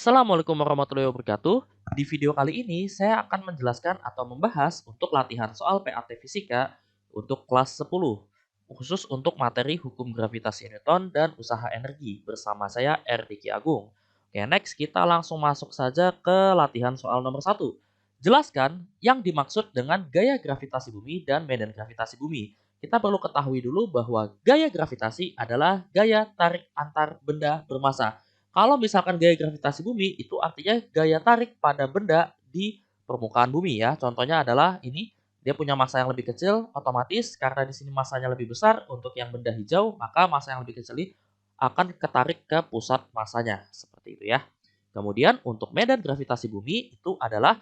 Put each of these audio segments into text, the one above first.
Assalamualaikum warahmatullahi wabarakatuh. Di video kali ini saya akan menjelaskan atau membahas untuk latihan soal PAT Fisika untuk kelas 10, khusus untuk materi hukum gravitasi Newton dan usaha energi bersama saya R. Diki Agung. Oke, next kita langsung masuk saja ke latihan soal nomor 1. Jelaskan yang dimaksud dengan gaya gravitasi bumi dan medan gravitasi bumi. Kita perlu ketahui dulu bahwa gaya gravitasi adalah gaya tarik antar benda bermasa. Kalau misalkan gaya gravitasi bumi itu artinya gaya tarik pada benda di permukaan bumi ya. Contohnya adalah ini, dia punya massa yang lebih kecil, otomatis karena di sini massanya lebih besar untuk yang benda hijau, maka massa yang lebih kecil ini akan ketarik ke pusat massanya. Seperti itu ya. Kemudian untuk medan gravitasi bumi itu adalah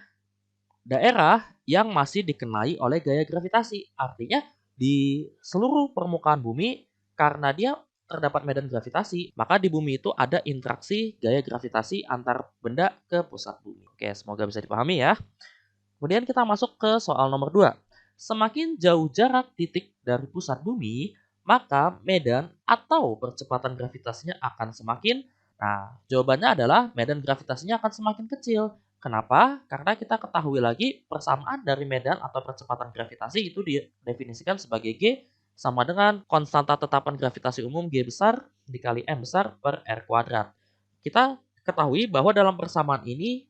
daerah yang masih dikenai oleh gaya gravitasi. Artinya di seluruh permukaan bumi karena dia terdapat medan gravitasi, maka di bumi itu ada interaksi gaya gravitasi antar benda ke pusat bumi. Oke, semoga bisa dipahami ya. Kemudian kita masuk ke soal nomor 2. Semakin jauh jarak titik dari pusat bumi, maka medan atau percepatan gravitasinya akan semakin. Nah, jawabannya adalah medan gravitasinya akan semakin kecil. Kenapa? Karena kita ketahui lagi persamaan dari medan atau percepatan gravitasi itu didefinisikan sebagai G sama dengan konstanta tetapan gravitasi umum G besar dikali M besar per R kuadrat. Kita ketahui bahwa dalam persamaan ini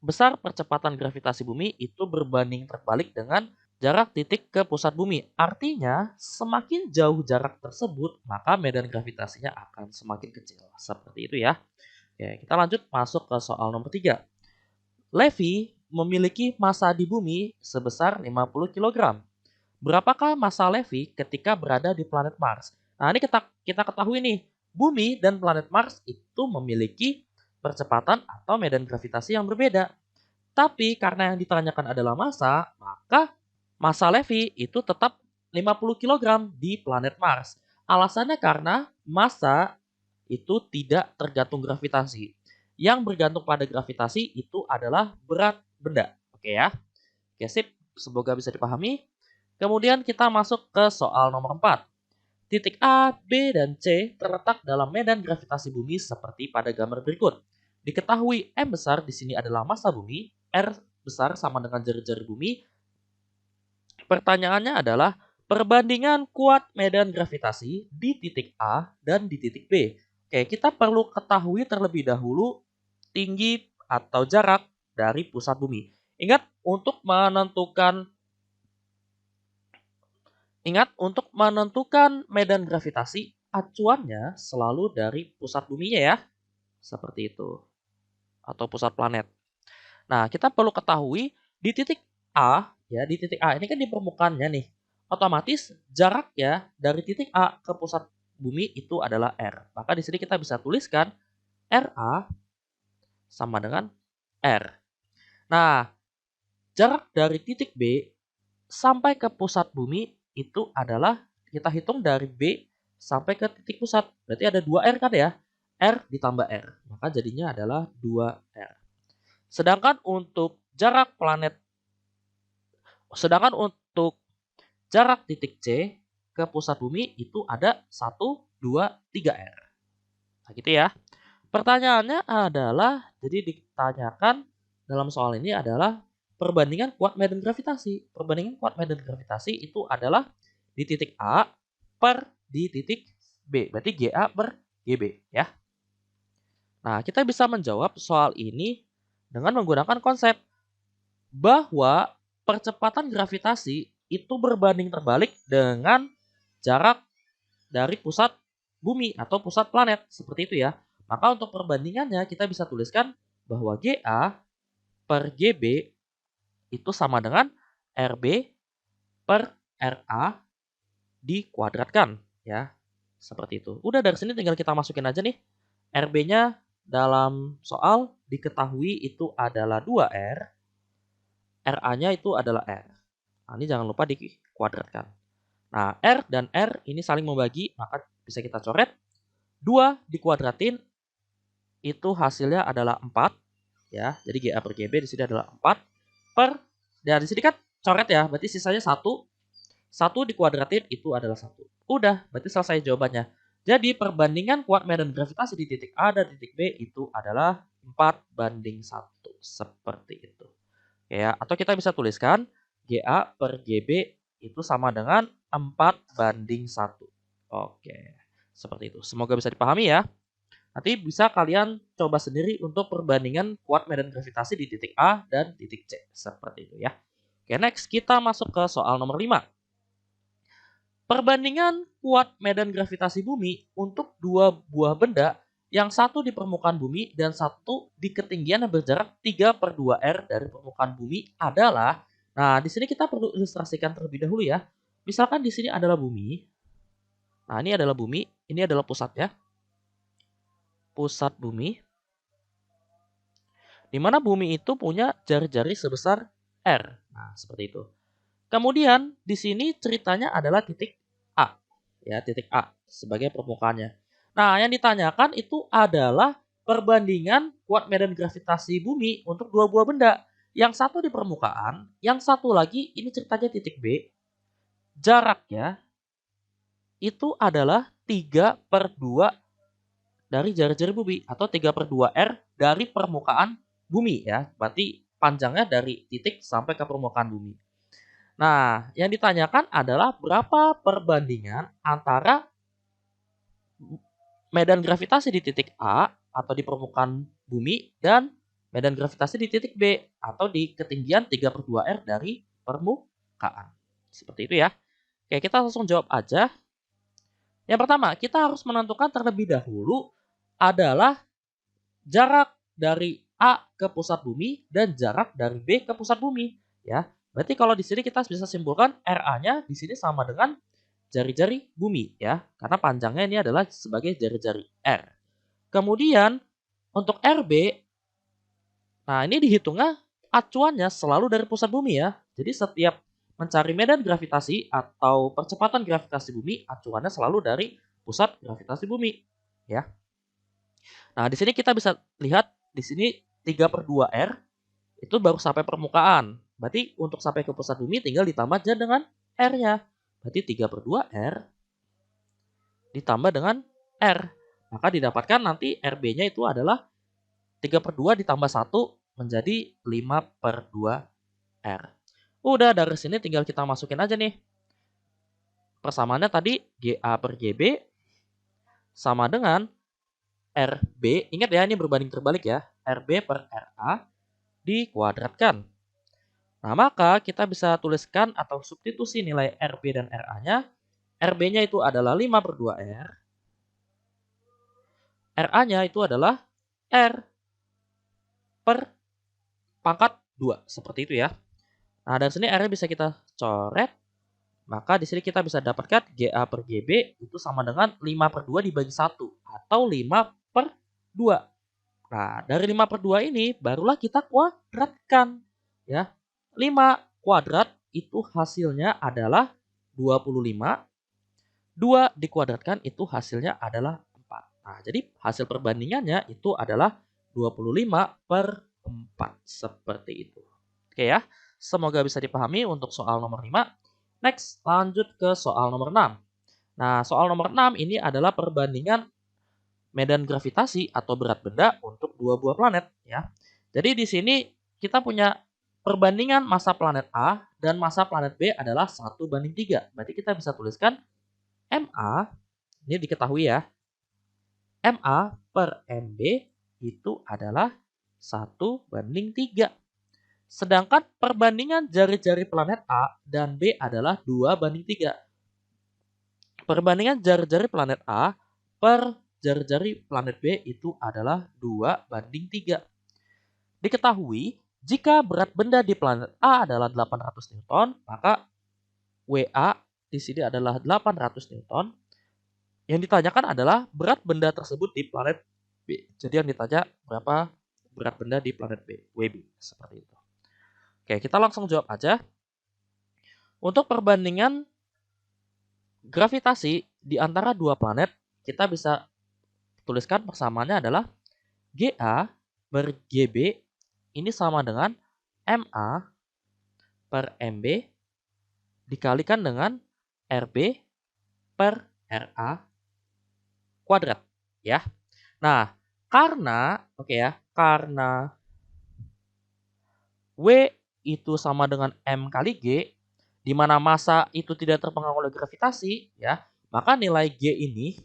besar percepatan gravitasi bumi itu berbanding terbalik dengan jarak titik ke pusat bumi. Artinya, semakin jauh jarak tersebut, maka medan gravitasinya akan semakin kecil. Seperti itu ya. Oke, kita lanjut masuk ke soal nomor 3. Levi memiliki massa di bumi sebesar 50 kg. Berapakah massa Levi ketika berada di planet Mars? Nah, ini kita ketahui nih, bumi dan planet Mars itu memiliki percepatan atau medan gravitasi yang berbeda. Tapi karena yang ditanyakan adalah massa, maka massa Levi itu tetap 50 kg di planet Mars. Alasannya karena massa itu tidak tergantung gravitasi. Yang bergantung pada gravitasi itu adalah berat benda. Oke ya. Oke, sip. Semoga bisa dipahami. Kemudian kita masuk ke soal nomor 4. Titik A, B, dan C terletak dalam medan gravitasi bumi seperti pada gambar berikut. Diketahui M besar di sini adalah massa bumi, R besar sama dengan jari-jari bumi. Pertanyaannya adalah perbandingan kuat medan gravitasi di titik A dan di titik B. Oke, kita perlu ketahui terlebih dahulu tinggi atau jarak dari pusat bumi. Untuk menentukan medan gravitasi, acuannya selalu dari pusat buminya ya. Seperti itu. Atau pusat planet. Nah, kita perlu ketahui di titik A, ya, di titik A ini kan di permukaannya nih. Otomatis jarak ya dari titik A ke pusat bumi itu adalah R. Maka di sini kita bisa tuliskan RA sama dengan R. Nah, jarak dari titik B sampai ke pusat bumi itu adalah kita hitung dari B sampai ke titik pusat. Berarti ada 2R kan ya? R ditambah R. Maka jadinya adalah 2R. Sedangkan untuk jarak titik C ke pusat bumi itu ada 1, 2, 3R. Nah gitu ya. Pertanyaannya adalah, jadi ditanyakan dalam soal ini adalah perbandingan kuat medan gravitasi. Perbandingan kuat medan gravitasi itu adalah di titik A per di titik B. Berarti GA per GB ya. Nah, kita bisa menjawab soal ini dengan menggunakan konsep bahwa percepatan gravitasi itu berbanding terbalik dengan jarak dari pusat bumi atau pusat planet. Seperti itu ya. Maka untuk perbandingannya kita bisa tuliskan bahwa GA per GB itu sama dengan RB per RA dikuadratkan ya. Seperti itu. Udah dari sini tinggal kita masukin aja nih. RB-nya dalam soal diketahui itu adalah 2R. RA-nya itu adalah R. Nah, ini jangan lupa dikuadratkan. Nah, R dan R ini saling membagi, maka bisa kita coret. 2 dikuadratin itu hasilnya adalah 4 ya. Jadi GA per GB di sini adalah 4 per, dan di sini kan coret ya, berarti sisanya 1. 1 dikuadratin itu adalah 1. Udah, berarti selesai jawabannya. Jadi perbandingan kuat medan gravitasi di titik A dan titik B itu adalah 4:1. Seperti itu. Ya, atau kita bisa tuliskan GA per GB itu sama dengan 4:1. Oke, seperti itu. Semoga bisa dipahami ya. Nanti bisa kalian coba sendiri untuk perbandingan kuat medan gravitasi di titik A dan titik C. Seperti itu ya. Oke, next kita masuk ke soal nomor 5. Perbandingan kuat medan gravitasi bumi untuk dua buah benda yang satu di permukaan bumi dan satu di ketinggian yang berjarak 3/2 R dari permukaan bumi adalah. Nah, di sini kita perlu ilustrasikan terlebih dahulu ya. Misalkan di sini adalah bumi. Nah, ini adalah bumi, ini adalah pusatnya. Pusat bumi. Di mana bumi itu punya jari-jari sebesar R. Nah, seperti itu. Kemudian di sini ceritanya adalah titik A, ya titik A sebagai permukaannya. Nah, yang ditanyakan itu adalah perbandingan kuat medan gravitasi bumi untuk dua buah benda. Yang satu di permukaan, yang satu lagi ini ceritanya titik B. Jaraknya itu adalah 3/2 dari jari-jari bumi atau 3/2 R dari permukaan bumi ya. Berarti panjangnya dari titik sampai ke permukaan bumi. Nah, yang ditanyakan adalah berapa perbandingan antara medan gravitasi di titik A atau di permukaan bumi dan medan gravitasi di titik B atau di ketinggian 3/2 R dari permukaan. Seperti itu ya. Oke, kita langsung jawab aja. Yang pertama, kita harus menentukan terlebih dahulu adalah jarak dari A ke pusat bumi dan jarak dari B ke pusat bumi, ya. Berarti kalau di sini kita bisa simpulkan RA-nya di sini sama dengan jari-jari bumi ya, karena panjangnya ini adalah sebagai jari-jari R. Kemudian untuk RB, nah ini dihitungnya acuannya selalu dari pusat bumi ya. Jadi setiap mencari medan gravitasi atau percepatan gravitasi bumi, acuannya selalu dari pusat gravitasi bumi ya. Nah, di sini kita bisa lihat di sini 3/2 R itu baru sampai permukaan. Berarti untuk sampai ke pusat bumi tinggal ditambah aja dengan R-nya. Berarti 3/2 R ditambah dengan R. Maka didapatkan nanti RB-nya itu adalah 3/2 ditambah 1 menjadi 5/2 R. Udah dari sini tinggal kita masukin aja nih. Persamaannya tadi GA per GB sama dengan RB. Ingat ya ini berbanding terbalik ya. RB per RA dikuadratkan. Nah, maka kita bisa tuliskan atau substitusi nilai RB dan RA-nya. RB-nya itu adalah 5/2 R. RA-nya itu adalah R per pangkat 2. Seperti itu ya. Nah, dari sini R-nya bisa kita coret. Maka di sini kita bisa dapatkan GA per GB itu sama dengan 5/2 dibagi 1. Atau 5/2. Nah, dari 5/2 ini barulah kita kuadratkan. Ya, 5 kuadrat itu hasilnya /adalah 25. 2 dikuadratkan itu hasilnya adalah 4. Nah, jadi hasil perbandingannya itu adalah 25/4. Seperti itu. Oke ya, semoga bisa dipahami untuk soal nomor 5. Next, lanjut ke soal nomor 6. Nah, soal nomor 6 ini adalah perbandingan medan gravitasi atau berat benda untuk dua buah planet ya. Jadi di sini kita punya perbandingan massa planet A dan massa planet B adalah 1/3. Berarti kita bisa tuliskan MA, ini diketahui ya, MA per MB itu adalah 1/3. Sedangkan perbandingan jari-jari planet A dan B adalah 2/3. Perbandingan jari-jari planet A per jari-jari planet B itu adalah 2/3. Diketahui, jika berat benda di planet A adalah 800 Newton, maka WA di sini adalah 800 Newton. Yang ditanyakan adalah berat benda tersebut di planet B. Jadi yang ditanya berapa berat benda di planet B, WB, seperti itu. Oke, kita langsung jawab aja. Untuk perbandingan gravitasi di antara dua planet, kita bisa tuliskan persamaannya adalah GA per GB ini sama dengan MA per MB dikalikan dengan RB per RA kuadrat ya. Nah, Karena, oke ya, karena W itu sama dengan M kali G, di mana massa itu tidak terpengaruh oleh gravitasi, ya, maka nilai G ini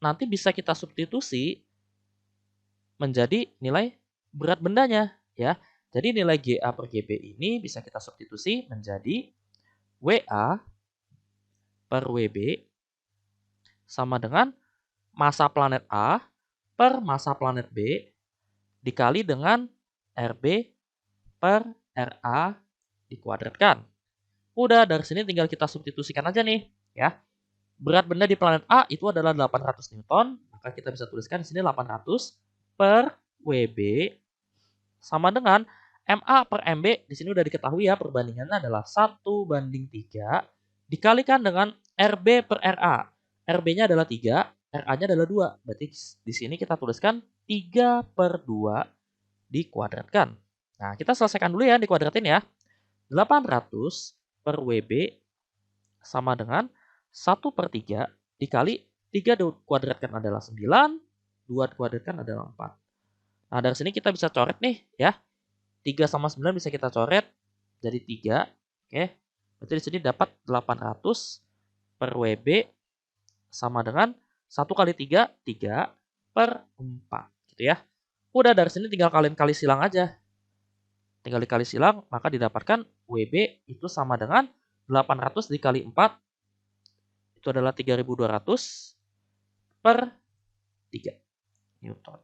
nanti bisa kita substitusi menjadi nilai berat bendanya, ya. Jadi nilai GA per GB ini bisa kita substitusi menjadi WA per WB sama dengan massa planet A per massa planet B dikali dengan RB per RA dikuadratkan. Udah, dari sini tinggal kita substitusikan aja nih, ya. Berat benda di planet A itu adalah 800 Newton, maka kita bisa tuliskan di sini 800 per WB sama dengan MA per MB. Di sini udah diketahui ya, perbandingannya adalah 1:3 dikalikan dengan RB per RA. RB-nya adalah 3, RA-nya adalah 2. Berarti di sini kita tuliskan 3/2 dikuadratkan. Nah, kita selesaikan dulu ya, dikuadratin ya. 800 per WB sama dengan 1/3 dikali 3 dikuadratkan adalah 9, 2 dikuadratkan adalah 4. Nah, dari sini kita bisa coret nih ya. 3 sama 9 bisa kita coret jadi 3. Oke. Berarti di sini dapat 800 per WB sama dengan 1 kali 3, 3/4 gitu ya. Udah, dari sini tinggal kalian kali silang aja. Tinggal dikali silang, maka didapatkan WB itu sama dengan 800 dikali 4, itu adalah 3200 per 3 Newton.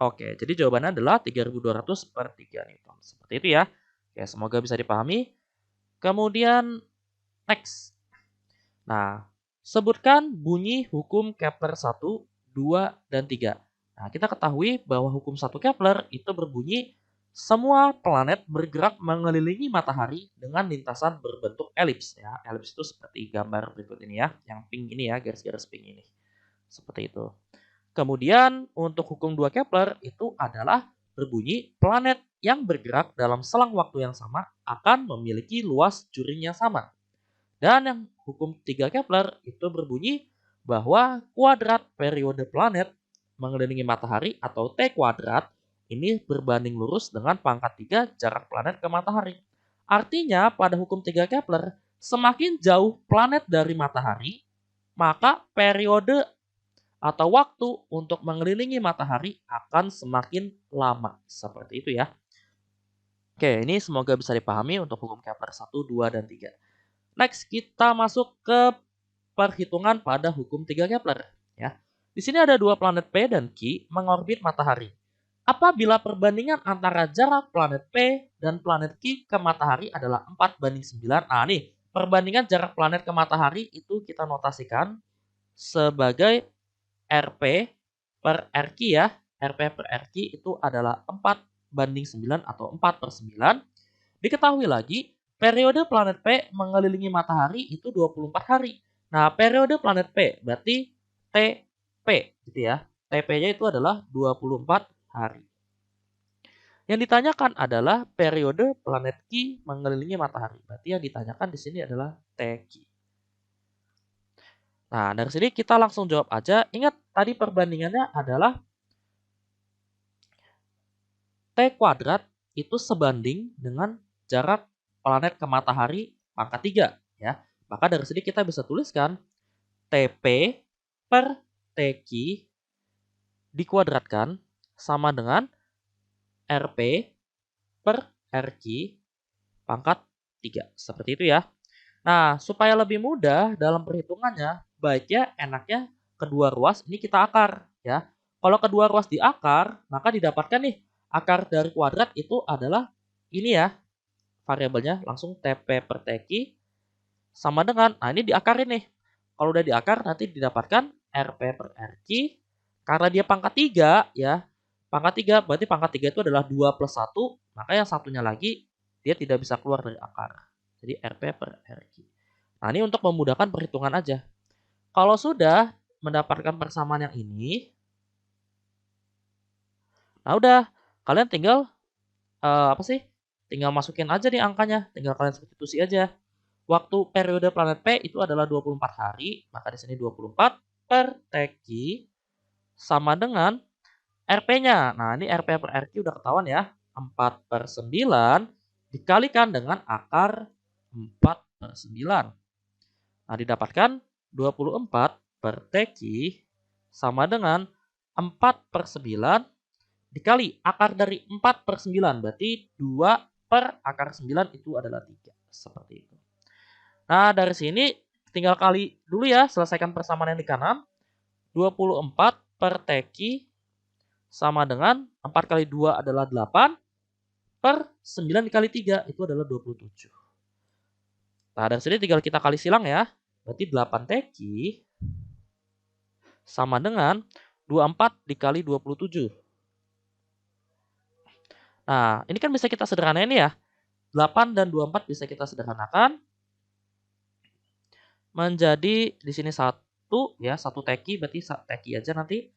Oke, jadi jawabannya adalah 3200 per 3 Newton. Seperti itu ya. Oke, semoga bisa dipahami. Kemudian, next. Nah, sebutkan bunyi hukum Kepler 1, 2, dan 3. Nah, kita ketahui bahwa hukum 1 Kepler itu berbunyi semua planet bergerak mengelilingi matahari dengan lintasan berbentuk elips ya. Elips itu seperti gambar berikut ini ya, yang pink ini ya, garis-garis pink ini. Seperti itu. Kemudian untuk hukum 2 Kepler itu adalah berbunyi planet yang bergerak dalam selang waktu yang sama akan memiliki luas juring yang sama. Dan yang hukum 3 Kepler itu berbunyi bahwa kuadrat periode planet mengelilingi matahari atau T kuadrat ini berbanding lurus dengan pangkat 3 jarak planet ke matahari. Artinya pada hukum 3 Kepler, semakin jauh planet dari matahari, maka periode atau waktu untuk mengelilingi matahari akan semakin lama. Seperti itu ya. Oke, ini semoga bisa dipahami untuk hukum Kepler 1, 2, dan 3. Next, kita masuk ke perhitungan pada hukum 3 Kepler. Ya. Di sini ada dua planet P dan Q mengorbit matahari. Apabila perbandingan antara jarak planet P dan planet Q ke matahari adalah 4:9. Nah, nih, perbandingan jarak planet ke matahari itu kita notasikan sebagai RP per RQ ya. RP per RQ itu adalah 4:9 atau 4/9. Diketahui lagi, periode planet P mengelilingi matahari itu 24 hari. Nah, periode planet P berarti TP gitu ya. TP-nya itu adalah 24 hari. Yang ditanyakan adalah periode planet Q mengelilingi matahari. Berarti yang ditanyakan di sini adalah TQ. Nah, dari sini kita langsung jawab aja. Ingat, tadi perbandingannya adalah T kuadrat itu sebanding dengan jarak planet ke matahari pangkat 3. Ya. Maka dari sini kita bisa tuliskan TP per TQ dikuadratkan sama dengan RP per RQ pangkat 3. Seperti itu ya. Nah, supaya lebih mudah dalam perhitungannya, baiknya enaknya kedua ruas ini kita akar ya. Kalau kedua ruas diakar, maka didapatkan nih akar dari kuadrat itu adalah ini ya. Variabelnya langsung TP per TQ sama dengan, nah ini diakarin nih. Kalau udah diakar nanti didapatkan RP per RQ. Karena dia pangkat 3 ya. Pangkat 3 berarti pangkat 3 itu adalah 2 plus 1. Maka yang satunya lagi dia tidak bisa keluar dari akar. Jadi RP per RQ. Nah, ini untuk memudahkan perhitungan aja. Kalau sudah mendapatkan persamaan yang ini, nah udah, kalian tinggal tinggal masukin aja nih angkanya, tinggal kalian substitusi aja. Waktu periode planet P itu adalah 24 hari, maka di sini 24 per TQ sama dengan RP-nya. Nah, ini RP per RQ udah ketahuan ya. 4/9 dikalikan dengan akar 4/9. Nah, didapatkan 24 per TQ sama dengan 4/9 dikali akar dari 4/9. Berarti 2 per akar 9 itu adalah 3. Seperti itu. Nah, dari sini tinggal kali dulu ya, selesaikan persamaan yang di kanan. 24 per TQ sama dengan 4 kali 2 adalah 8 per 9 dikali 3 itu adalah 27. Nah, dari sini tinggal kita kali silang ya. Berarti 8 TQ sama dengan 24 dikali 27. Nah, ini kan bisa kita sederhanain ya. 8 dan 24 bisa kita sederhanakan menjadi di sini 1 ya, 1 TQ berarti TQ aja nanti.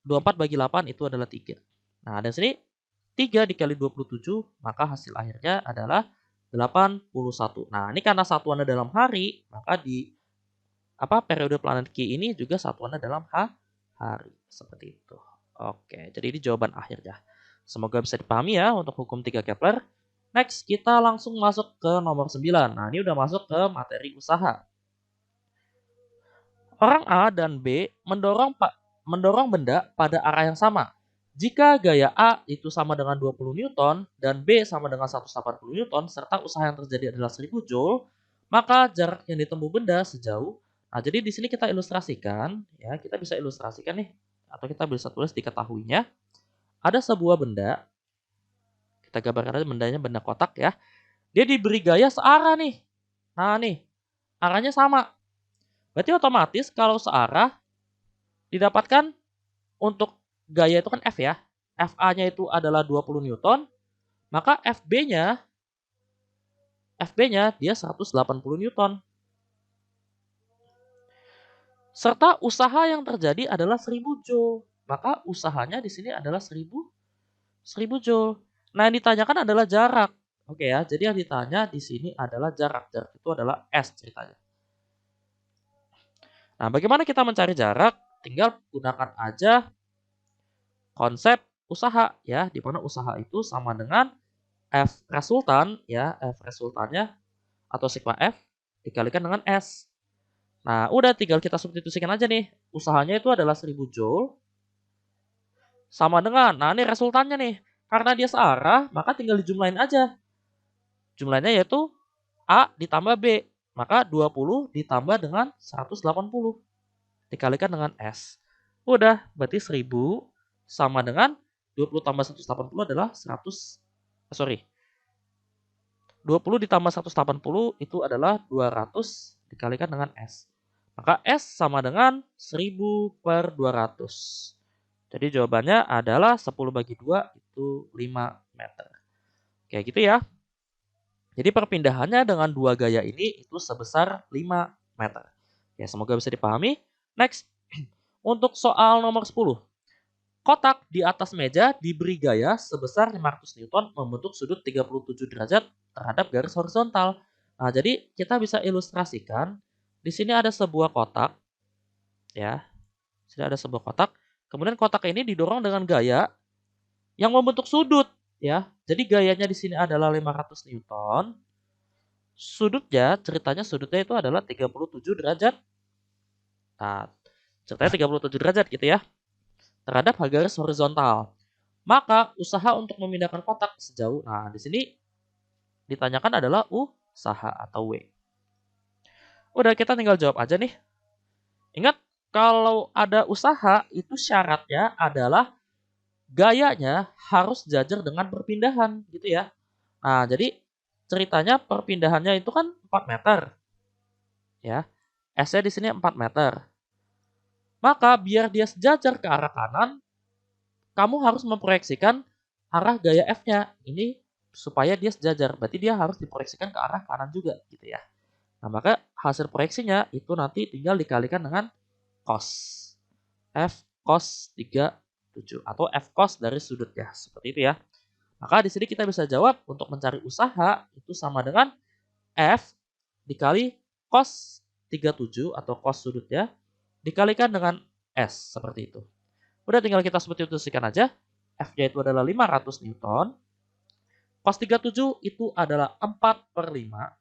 24 bagi 8 itu adalah 3. Nah, dari sini 3 dikali 27, maka hasil akhirnya adalah 81. Nah, ini karena satuannya dalam hari, maka di periode planet Q ini juga satuannya dalam hari. Seperti itu. Oke, jadi ini jawaban akhirnya. Semoga bisa dipahami ya untuk hukum 3 Kepler. Next, kita langsung masuk ke nomor 9. Nah, ini udah masuk ke materi usaha. Orang A dan B mendorong benda pada arah yang sama. Jika gaya A itu sama dengan 20 Newton dan B sama dengan 180 Newton serta usaha yang terjadi adalah 1000 Joule, maka jarak yang ditempuh benda sejauh. Nah, jadi di sini kita ilustrasikan ya, kita bisa ilustrasikan nih atau kita bisa tulis diketahuinya. Ada sebuah benda, kita gambarkan aja bendanya benda kotak ya. Dia diberi gaya searah nih. Nah, nih, arahnya sama. Berarti otomatis kalau searah didapatkan untuk gaya itu kan F ya. FA-nya itu adalah 20 Newton, maka FB-nya dia 180 Newton. Serta usaha yang terjadi adalah 1000 Joule. Maka usahanya di sini adalah 1000 Joule. Nah, yang ditanyakan adalah jarak. Oke ya, jadi yang ditanya di sini adalah jarak. Jarak itu adalah S ceritanya. Nah, bagaimana kita mencari jarak? Tinggal gunakan aja konsep usaha ya, di mana usaha itu sama dengan F resultan ya, F resultannya atau sigma F dikalikan dengan S. Nah, udah tinggal kita substitusikan aja nih. Usahanya itu adalah 1000 Joule sama dengan, nah ini resultannya nih. Karena dia searah, maka tinggal dijumlahin aja. Jumlahnya yaitu A ditambah B. Maka 20 ditambah dengan 180 dikalikan dengan S. Udah, berarti 1000 sama dengan 20 tambah 180 adalah 20 ditambah 180 itu adalah 200 dikalikan dengan S. Maka S sama dengan 1000/200. Jadi jawabannya adalah 10 bagi 2 itu 5 meter. Kayak gitu ya. Jadi perpindahannya dengan dua gaya ini itu sebesar 5 meter. Ya, semoga bisa dipahami. Next, untuk soal nomor 10. Kotak di atas meja diberi gaya sebesar 500 Newton membentuk sudut 37 derajat terhadap garis horizontal. Nah, jadi kita bisa ilustrasikan. Di sini ada sebuah kotak. Ya, sini ada sebuah kotak. Kemudian kotak ini didorong dengan gaya yang membentuk sudut. Ya, jadi gayanya di sini adalah 500 Newton. Ceritanya sudutnya itu adalah 37 derajat. Nah, ceritanya 37 derajat gitu ya. Terhadap garis horizontal. Maka usaha untuk memindahkan kotak sejauh, nah di sini ditanyakan adalah usaha atau W. Udah, kita tinggal jawab aja nih. Ingat, kalau ada usaha itu syaratnya adalah gayanya harus sejajar dengan perpindahan gitu ya. Nah, jadi ceritanya perpindahannya itu kan 4 meter. Ya. S-nya di sini 4 meter. Maka biar dia sejajar ke arah kanan, kamu harus memproyeksikan arah gaya F-nya. Ini supaya dia sejajar. Berarti dia harus diproyeksikan ke arah kanan juga gitu ya. Nah, maka hasil proyeksinya itu nanti tinggal dikalikan dengan cos. F cos 37 atau F cos dari sudut ya. Seperti itu ya. Maka di sini kita bisa jawab untuk mencari usaha itu sama dengan F dikali cos 37 atau cos sudut ya. Dikalikan dengan S seperti itu. Udah tinggal kita substitusikan aja. F-nya itu adalah 500 Newton. Cos 37 itu adalah 4/5.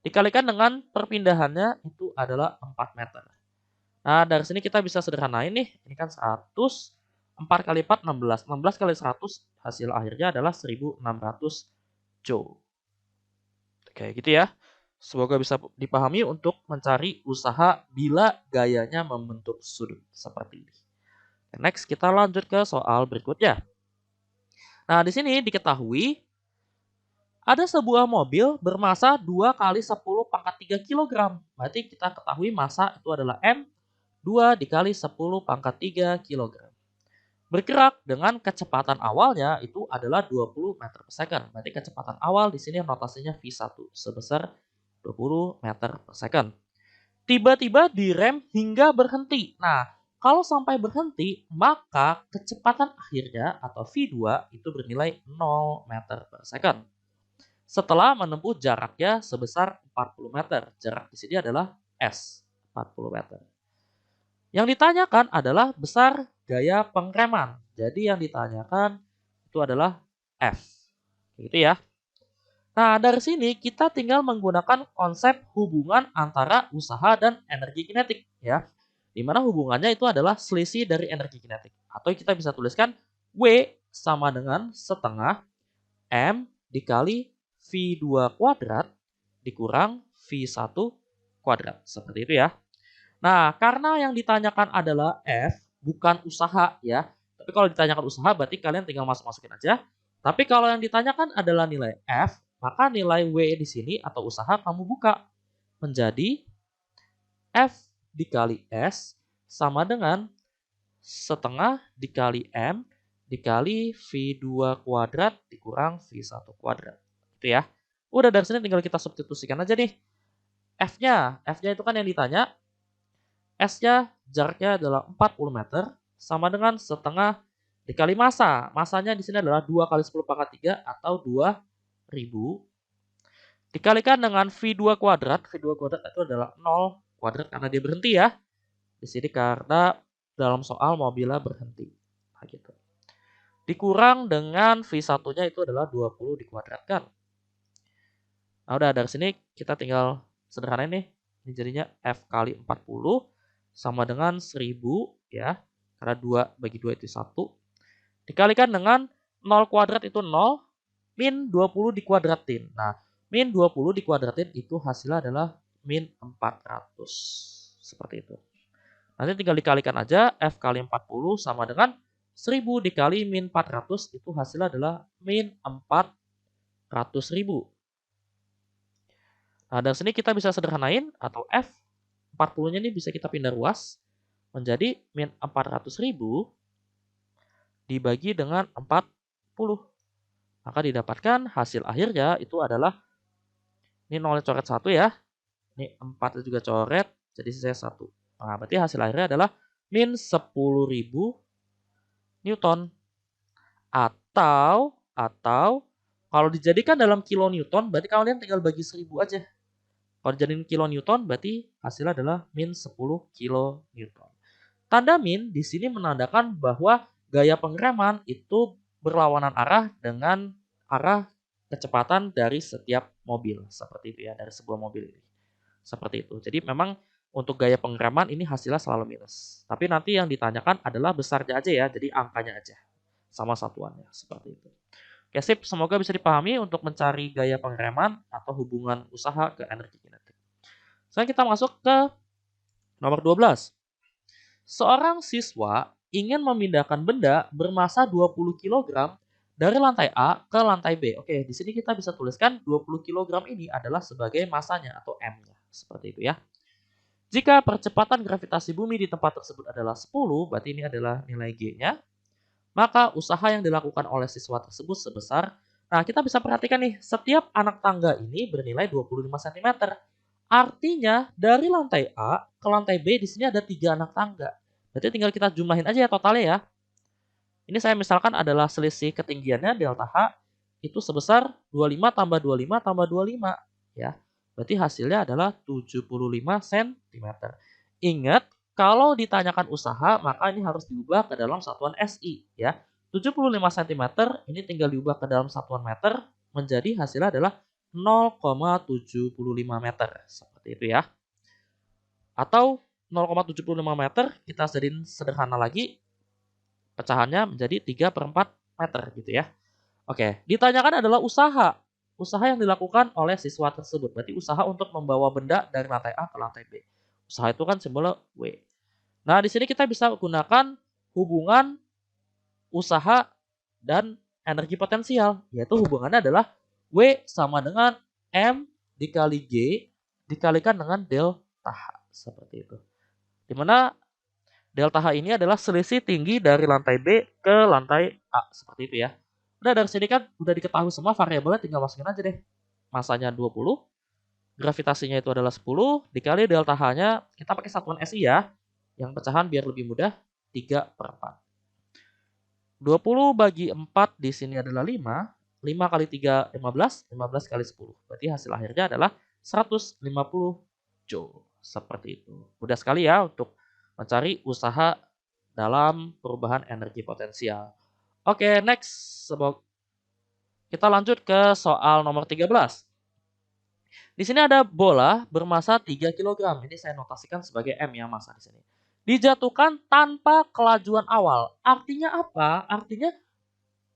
Dikalikan dengan perpindahannya itu adalah 4 meter. Nah, dari sini kita bisa sederhanain nih. Ini kan 100, 4 kali 4, 16. 16 kali 100, hasil akhirnya adalah 1600 Joule. Kayak gitu ya. Semoga bisa dipahami untuk mencari usaha bila gayanya membentuk sudut seperti ini. Next, kita lanjut ke soal berikutnya. Nah, di sini diketahui ada sebuah mobil bermasa 2 kali 10 pangkat 3 kg. Berarti kita ketahui massa itu adalah M, 2 dikali 10 pangkat 3 kg. Bergerak dengan kecepatan awalnya itu adalah 20 meter per second. Berarti kecepatan awal di sini notasinya V1 sebesar 20 meter per second. Tiba-tiba direm hingga berhenti. Nah, kalau sampai berhenti, maka kecepatan akhirnya atau V2 itu bernilai 0 meter per second. Setelah menempuh jaraknya sebesar 40 meter. Jarak di sini adalah S, 40 meter. Yang ditanyakan adalah besar gaya pengereman. Jadi yang ditanyakan itu adalah F. Gitu ya. Nah, dari sini kita tinggal menggunakan konsep hubungan antara usaha dan energi kinetik ya. Di mana hubungannya itu adalah selisih dari energi kinetik. Atau kita bisa tuliskan W sama dengan setengah M dikali V2 kuadrat dikurang V1 kuadrat. Seperti itu ya. Nah, karena yang ditanyakan adalah F, bukan usaha ya. Tapi kalau ditanyakan usaha berarti kalian tinggal masukin aja. Tapi kalau yang ditanyakan adalah nilai F, maka nilai W di sini atau usaha kamu buka menjadi F dikali S sama dengan setengah dikali M dikali V2 kuadrat dikurang V1 kuadrat. Itu ya. Udah dari sini tinggal kita substitusikan aja nih. F-nya itu kan yang ditanya. S-nya jaraknya adalah 40 meter sama dengan setengah dikali massa. Massanya di sini adalah 2 kali 10 pangkat 3 atau 2000 dikalikan dengan V2 kuadrat. V2 kuadrat itu adalah 0 kuadrat karena dia berhenti ya. Di sini karena dalam soal mobilnya berhenti. Nah, gitu. Dikurang dengan V1-nya itu adalah 20 dikuadratkan. Nah, udah dari sini kita tinggal sederhanain nih. Ini jadinya F kali 40 sama dengan 1000 ya. Karena 2 bagi 2 itu 1. Dikalikan dengan 0 kuadrat itu 0. Min 20 dikuadratin. Nah, min 20 dikuadratin itu hasilnya adalah min 400. Seperti itu. Nanti tinggal dikalikan aja. F kali 40 sama dengan 1000 dikali min 400 itu hasilnya adalah min 400.000. Nah, dari sini kita bisa sederhanain atau F 40-nya ini bisa kita pindah ruas menjadi min 400.000 dibagi dengan 40. Maka didapatkan hasil akhirnya itu adalah, ini 0 coret 1 ya. Ini 4 juga coret, jadi sisa 1. Nah, berarti hasil akhirnya adalah min 10.000 Newton. Atau kalau dijadikan dalam kilonewton berarti kalian tinggal bagi 1000 aja. Kalau dijadiin kilonewton berarti hasilnya adalah min 10 kilonewton. Tanda min di sini menandakan bahwa gaya pengereman itu berlawanan arah dengan arah kecepatan dari setiap mobil. Seperti itu ya, dari sebuah mobil ini. Seperti itu. Jadi memang untuk gaya pengereman ini hasilnya selalu minus. Tapi nanti yang ditanyakan adalah besarnya aja ya, jadi angkanya aja. Sama satuannya, seperti itu. Oke, sip. Semoga bisa dipahami untuk mencari gaya pengereman atau hubungan usaha ke energi kinetik. Sekarang kita masuk ke nomor 12. Seorang siswa ingin memindahkan benda bermasa 20 kg dari lantai A ke lantai B. Oke, di sini kita bisa tuliskan 20 kg ini adalah sebagai masanya atau M-nya. Seperti itu ya. Jika percepatan gravitasi bumi di tempat tersebut adalah 10, berarti ini adalah nilai G-nya. Maka usaha yang dilakukan oleh siswa tersebut sebesar, nah kita bisa perhatikan nih, setiap anak tangga ini bernilai 25 cm. Artinya dari lantai A ke lantai B di sini ada 3 anak tangga. Berarti tinggal kita jumlahin aja ya totalnya ya. Ini saya misalkan adalah selisih ketinggiannya delta H itu sebesar 25 tambah 25 tambah 25 ya. Berarti hasilnya adalah 75 cm. Ingat, Kalau ditanyakan usaha, maka ini harus diubah ke dalam satuan SI ya. 75 cm ini tinggal diubah ke dalam satuan meter, menjadi hasilnya adalah 0,75 meter. Seperti itu ya. Atau 0,75 meter kita jadiin sederhana lagi, pecahannya menjadi 3/4 meter gitu ya. Oke, ditanyakan adalah usaha. Usaha yang dilakukan oleh siswa tersebut. Berarti usaha untuk membawa benda dari lantai A ke lantai B. Usaha itu kan simbolnya W. Nah, di sini kita bisa gunakan hubungan usaha dan energi potensial, yaitu hubungannya adalah W sama dengan M dikali G dikalikan dengan delta H. Seperti itu. Dimana delta H ini adalah selisih tinggi dari lantai B ke lantai A. Seperti itu ya. Udah dari sini kan udah diketahui semua variabelnya, tinggal masukin aja deh. Masanya 20, gravitasinya itu adalah 10, dikali delta H-nya, kita pakai satuan SI ya. Yang pecahan biar lebih mudah, 3/4. 20 bagi 4 di sini adalah 5. 5 kali 3, 15. 15 kali 10. Berarti hasil akhirnya adalah 150 Joule. Seperti itu. Mudah sekali ya untuk mencari usaha dalam perubahan energi potensial. Oke, next. Kita lanjut ke soal nomor 13. Di sini ada bola bermasa 3 kg. Ini saya notasikan sebagai M ya massa di sini. Dijatuhkan tanpa kelajuan awal. Artinya apa? Artinya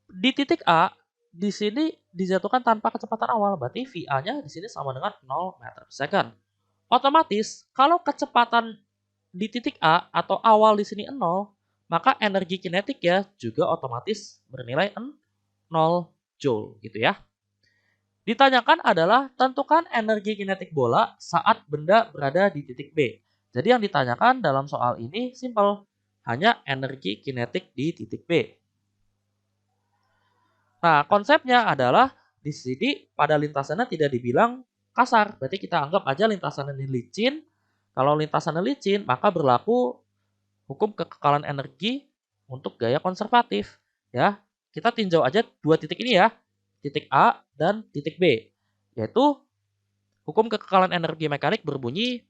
di titik A di sini dijatuhkan tanpa kecepatan awal. Berarti VA-nya di sini sama dengan 0 meter per second. Otomatis kalau kecepatan di titik A atau awal di sini 0, maka energi kinetik ya juga otomatis bernilai 0 Joule gitu ya. Ditanyakan adalah tentukan energi kinetik bola saat benda berada di titik B. Jadi yang ditanyakan dalam soal ini simpel, hanya energi kinetik di titik B. Nah, konsepnya adalah di sini pada lintasannya tidak dibilang kasar, berarti kita anggap aja lintasannya ini licin. Kalau lintasannya licin, maka berlaku hukum kekekalan energi untuk gaya konservatif. Ya, kita tinjau aja dua titik ini ya, titik A dan titik B, yaitu hukum kekekalan energi mekanik berbunyi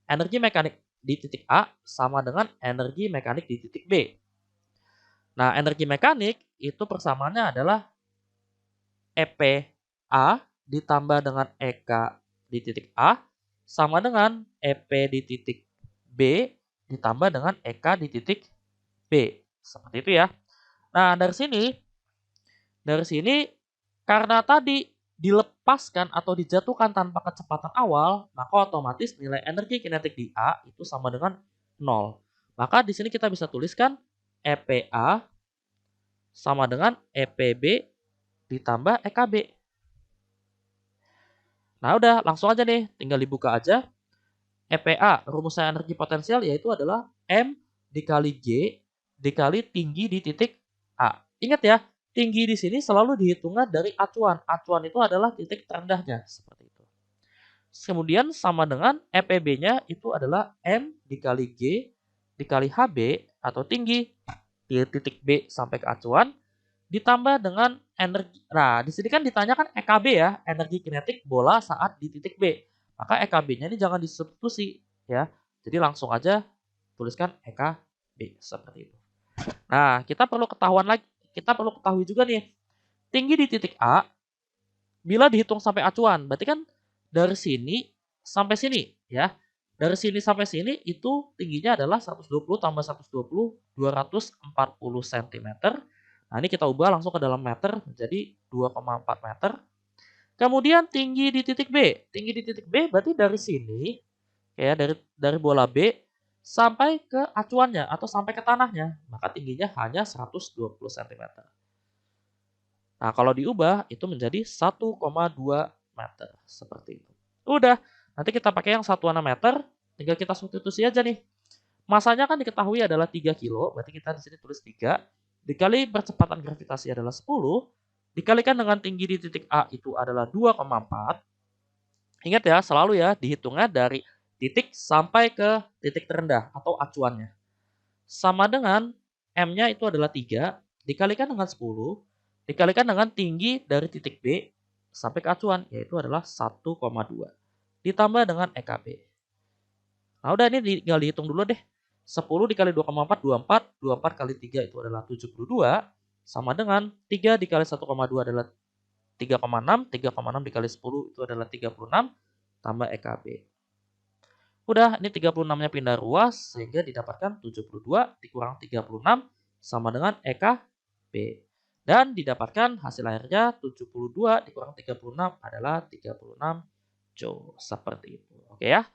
energi mekanik di titik A sama dengan energi mekanik di titik B. Nah, energi mekanik itu persamaannya adalah EPA ditambah dengan EK di titik A sama dengan EP di titik B ditambah dengan EK di titik B. Seperti itu ya. Nah, dari sini karena tadi dilepaskan atau dijatuhkan tanpa kecepatan awal, maka otomatis nilai energi kinetik di A itu sama dengan 0. Maka di sini kita bisa tuliskan EPA sama dengan EPB ditambah EKB. Nah udah langsung aja nih, tinggal dibuka aja. EPA, rumusnya energi potensial yaitu adalah M dikali G dikali tinggi di titik A. Ingat ya, tinggi di sini selalu dihitungnya dari acuan. Acuan itu adalah titik terendahnya, seperti itu. Kemudian sama dengan EPB-nya itu adalah M dikali G dikali HB atau tinggi di titik B sampai ke acuan ditambah dengan energi. Nah, di sini kan ditanyakan EKB ya, energi kinetik bola saat di titik B. Maka EKB-nya ini jangan disubstitusi ya. Jadi langsung aja tuliskan EKB seperti itu. Nah, kita perlu ketahui juga nih, tinggi di titik A bila dihitung sampai acuan, berarti kan dari sini sampai sini ya. Dari sini sampai sini itu tingginya adalah 120 tambah 120, 240 cm. Nah, ini kita ubah langsung ke dalam meter menjadi 2,4 meter. Kemudian tinggi di titik B. Tinggi di titik B berarti dari sini ya, dari bola B sampai ke acuannya atau sampai ke tanahnya, maka tingginya hanya 120 cm. Nah, kalau diubah itu menjadi 1,2 meter seperti itu. Udah, nanti kita pakai yang satuan meter, tinggal kita substitusi aja nih. Masanya kan diketahui adalah 3 kilo, berarti kita di sini tulis 3 dikali percepatan gravitasi adalah 10 dikalikan dengan tinggi di titik A itu adalah 2,4. Ingat ya, selalu ya dihitungnya dari titik sampai ke titik terendah atau acuannya. Sama dengan M-nya itu adalah 3 dikalikan dengan 10 dikalikan dengan tinggi dari titik B sampai ke acuan, yaitu adalah 1,2 ditambah dengan EKB. Nah udah, ini tinggal dihitung dulu deh. 10 dikali 2,4, 24. 24 kali 3 itu adalah 72. Sama dengan 3 dikali 1,2 adalah 3,6. 3,6 dikali 10 itu adalah 36. Tambah EKB. Udah, ini 36-nya pindah ruas. Sehingga didapatkan 72 dikurang 36 sama dengan EKB. Dan didapatkan hasil akhirnya 72 dikurang 36 adalah 36 Joule. Seperti itu. Oke ya.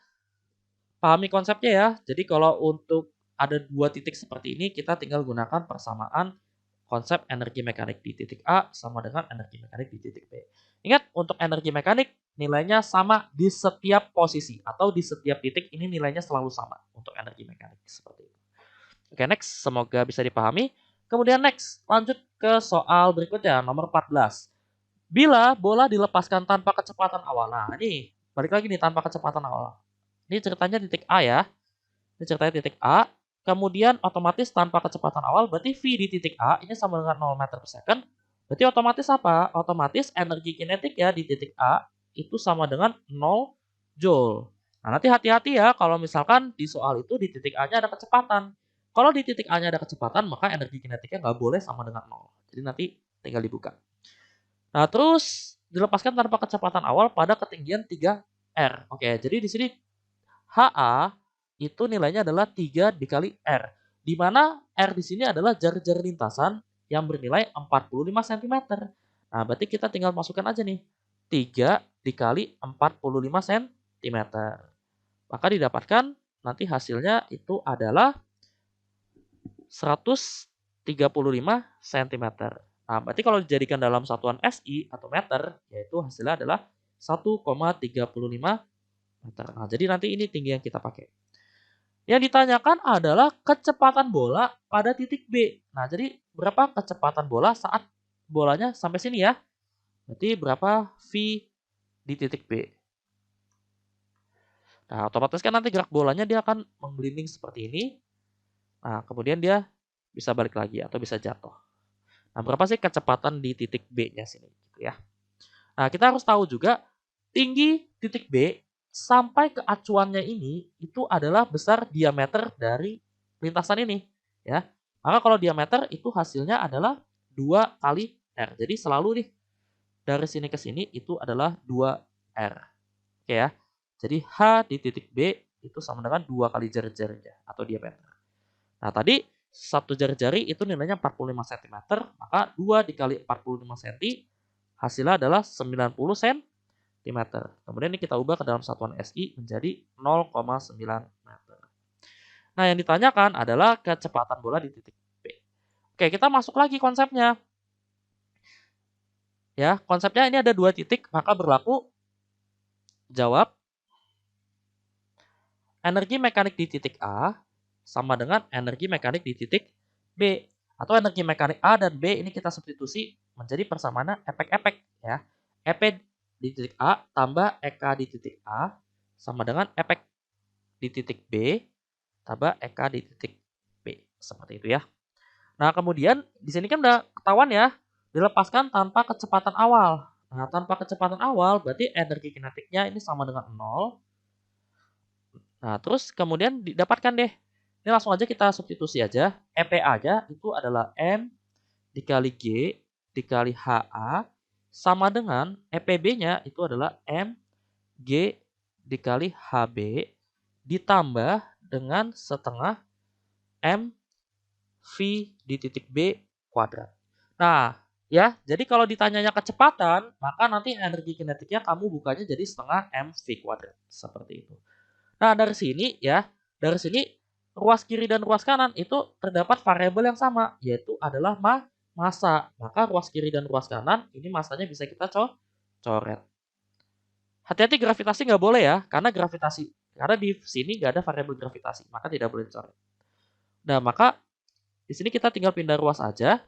Pahami konsepnya ya. Jadi kalau untuk ada dua titik seperti ini, kita tinggal gunakan persamaan konsep energi mekanik di titik A sama dengan energi mekanik di titik B. Ingat, untuk energi mekanik nilainya sama di setiap posisi atau di setiap titik, ini nilainya selalu sama untuk energi mekanik seperti itu. Oke, next. Semoga bisa dipahami. Kemudian next, lanjut ke soal berikutnya, nomor 14. Bila bola dilepaskan tanpa kecepatan awal. Nah, ini balik lagi nih, tanpa kecepatan awal. Ini ceritanya titik A ya. Ini ceritanya titik A. Kemudian otomatis tanpa kecepatan awal, berarti V di titik A ini sama dengan 0 meter per second. Berarti otomatis apa? Otomatis energi kinetik ya di titik A itu sama dengan 0 Joule. Nah, nanti hati-hati ya kalau misalkan di soal itu di titik A-nya ada kecepatan. Kalau di titik A-nya ada kecepatan, maka energi kinetiknya nggak boleh sama dengan 0. Jadi nanti tinggal dibuka. Nah, terus dilepaskan tanpa kecepatan awal pada ketinggian 3R. Oke, jadi di sini HA itu nilainya adalah 3 dikali R. Di mana R di sini adalah jari-jari lintasan yang bernilai 45 cm. Nah, berarti kita tinggal masukkan aja nih. 3 dikali 45 cm. Maka didapatkan nanti hasilnya itu adalah 135 cm. Nah, berarti kalau dijadikan dalam satuan SI atau meter, yaitu hasilnya adalah 1,35 meter. Nah, jadi nanti ini tinggi yang kita pakai. Yang ditanyakan adalah kecepatan bola pada titik B. Nah, jadi berapa kecepatan bola saat bolanya sampai sini ya? Berarti berapa V di titik B? Nah, otomatis kan nanti gerak bolanya dia akan menggelinding seperti ini. Nah, kemudian dia bisa balik lagi atau bisa jatuh. Nah, berapa sih kecepatan di titik B-nya sini? Gitu ya. Nah, kita harus tahu juga tinggi titik B sampai ke acuannya ini itu adalah besar diameter dari lintasan ini ya. Maka kalau diameter itu hasilnya adalah 2 kali R. Jadi selalu nih dari sini ke sini itu adalah 2R. Oke ya. Jadi H di titik B itu sama dengan 2 kali jari-jarinya atau diameter. Nah, tadi satu jari-jari itu nilainya 45 cm, maka 2 dikali 45 cm hasilnya adalah 90 cm. Kemudian ini kita ubah ke dalam satuan SI menjadi 0,9 meter. Nah, yang ditanyakan adalah kecepatan bola di titik B. Oke, kita masuk lagi konsepnya. Ya, konsepnya ini ada dua titik, maka berlaku jawab energi mekanik di titik A sama dengan energi mekanik di titik B. Atau energi mekanik A dan B ini kita substitusi menjadi persamaannya efek-efek ya. EP di titik A tambah EK di titik A sama dengan efek di titik B tambah EK di titik B. Seperti itu ya. Nah, kemudian di sini kan udah ketahuan ya, dilepaskan tanpa kecepatan awal. Nah, tanpa kecepatan awal berarti energi kinetiknya ini sama dengan 0. Nah, terus kemudian didapatkan deh. Ini langsung aja kita substitusi aja. EP aja itu adalah M dikali G dikali HA sama dengan EPB-nya itu adalah M G dikali HB ditambah dengan setengah M V di titik B kuadrat. Nah, ya, jadi kalau ditanyanya kecepatan, maka nanti energi kinetiknya kamu bukanya jadi setengah mv kuadrat. Seperti itu. Nah, dari sini ya, dari sini ruas kiri dan ruas kanan itu terdapat variabel yang sama, yaitu adalah massa. Maka ruas kiri dan ruas kanan ini massanya bisa kita coret. Hati-hati gravitasi nggak boleh ya, karena di sini nggak ada variabel gravitasi, maka tidak boleh dicoret. Nah, maka di sini kita tinggal pindah ruas aja.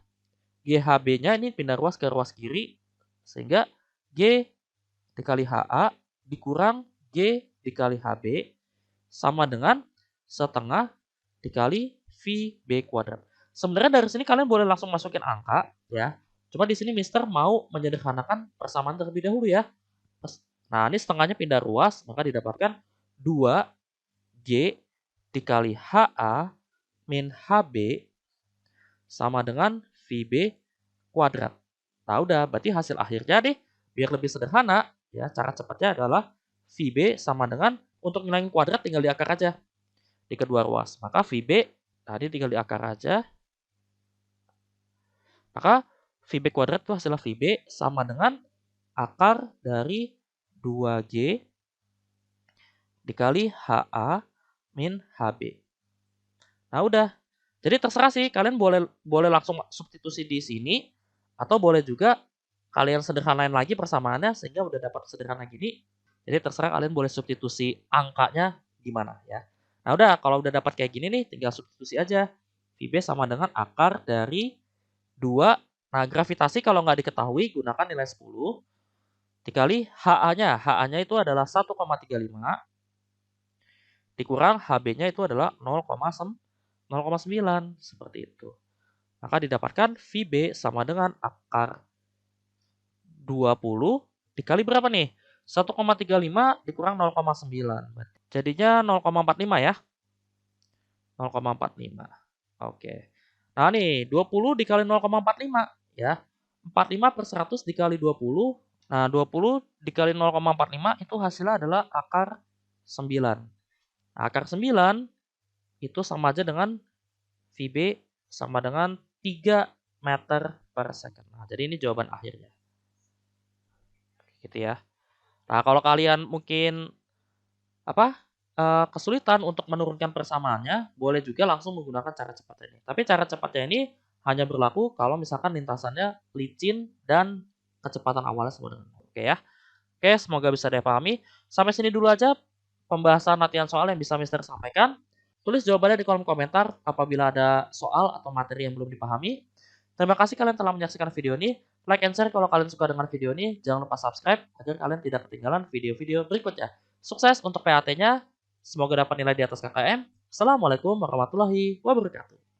GHB-nya ini pindah ruas ke ruas kiri, sehingga G dikali HA dikurang G dikali HB sama dengan setengah dikali VB kuadrat. Sebenarnya dari sini kalian boleh langsung masukin angka ya. Cuma di sini Mister mau menyederhanakan persamaan terlebih dahulu ya. Nah, ini setengahnya pindah ruas, maka didapatkan 2G dikali HA min HB sama dengan VB kuadrat. Nah udah, berarti hasil akhirnya deh, biar lebih sederhana, ya cara cepatnya adalah VB sama dengan, untuk nilai kuadrat tinggal diakar aja di kedua ruas. Maka VB tadi tinggal diakar aja. Maka VB kuadrat itu hasilnya VB sama dengan akar dari 2G dikali HA min HB. Nah udah, jadi terserah sih, kalian boleh langsung substitusi di sini, atau boleh juga kalian sederhanain lagi persamaannya sehingga udah dapat sederhana gini. Jadi terserah kalian boleh substitusi angkanya gimana ya. Nah udah, kalau udah dapat kayak gini nih, tinggal substitusi aja. VB sama dengan akar dari 2. Nah gravitasi kalau nggak diketahui gunakan nilai 10 dikali HA-nya. HA-nya itu adalah 1,35 dikurang HB-nya itu adalah 0,9 seperti itu. Maka didapatkan VB sama dengan akar 20 dikali berapa nih? 1,35 dikurang 0,9. Jadinya 0,45 ya. 0,45. Oke. Nah nih, 20 dikali 0,45 ya. 45 per 100 dikali 20. Nah, 20 dikali 0,45 itu hasilnya adalah akar 9. Nah, akar 9 itu sama aja dengan VB sama dengan 3 meter per second. Nah, jadi ini jawaban akhirnya. Gitu ya. Nah, kalau kalian mungkin kesulitan untuk menurunkan persamaannya, boleh juga langsung menggunakan cara cepat ini. Tapi cara cepatnya ini hanya berlaku kalau misalkan lintasannya licin dan kecepatan awalnya sama dengan nol. Oke ya. Oke, semoga bisa dipahami. Sampai sini dulu aja pembahasan latihan soal yang bisa Mister sampaikan. Tulis jawabannya di kolom komentar apabila ada soal atau materi yang belum dipahami. Terima kasih kalian telah menyaksikan video ini. Like and share kalau kalian suka dengan video ini. Jangan lupa subscribe agar kalian tidak ketinggalan video-video berikutnya. Sukses untuk PAT-nya. Semoga dapat nilai di atas KKM. Assalamualaikum warahmatullahi wabarakatuh.